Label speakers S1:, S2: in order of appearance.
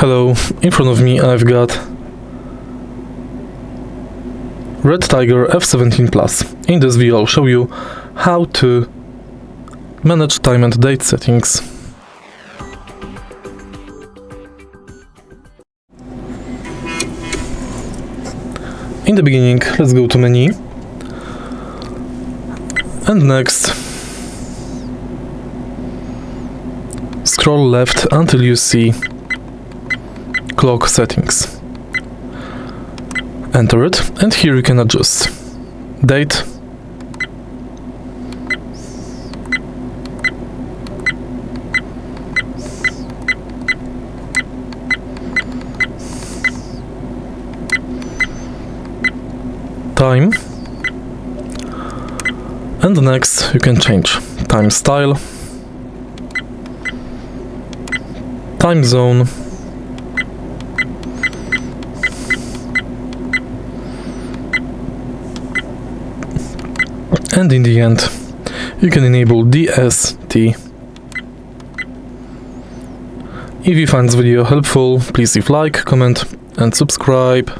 S1: Hello, in front of me I've got REDTIGER F17 PLUS. In this video I'll show you how to manage time and date settings. In the beginning, let's go to menu, and next scroll left until you see clock settings. Enter it, and here you can adjust date, time, and next you can change time style, time zone, and in the end you can enable DST. If you find this video helpful, please leave like, comment and subscribe.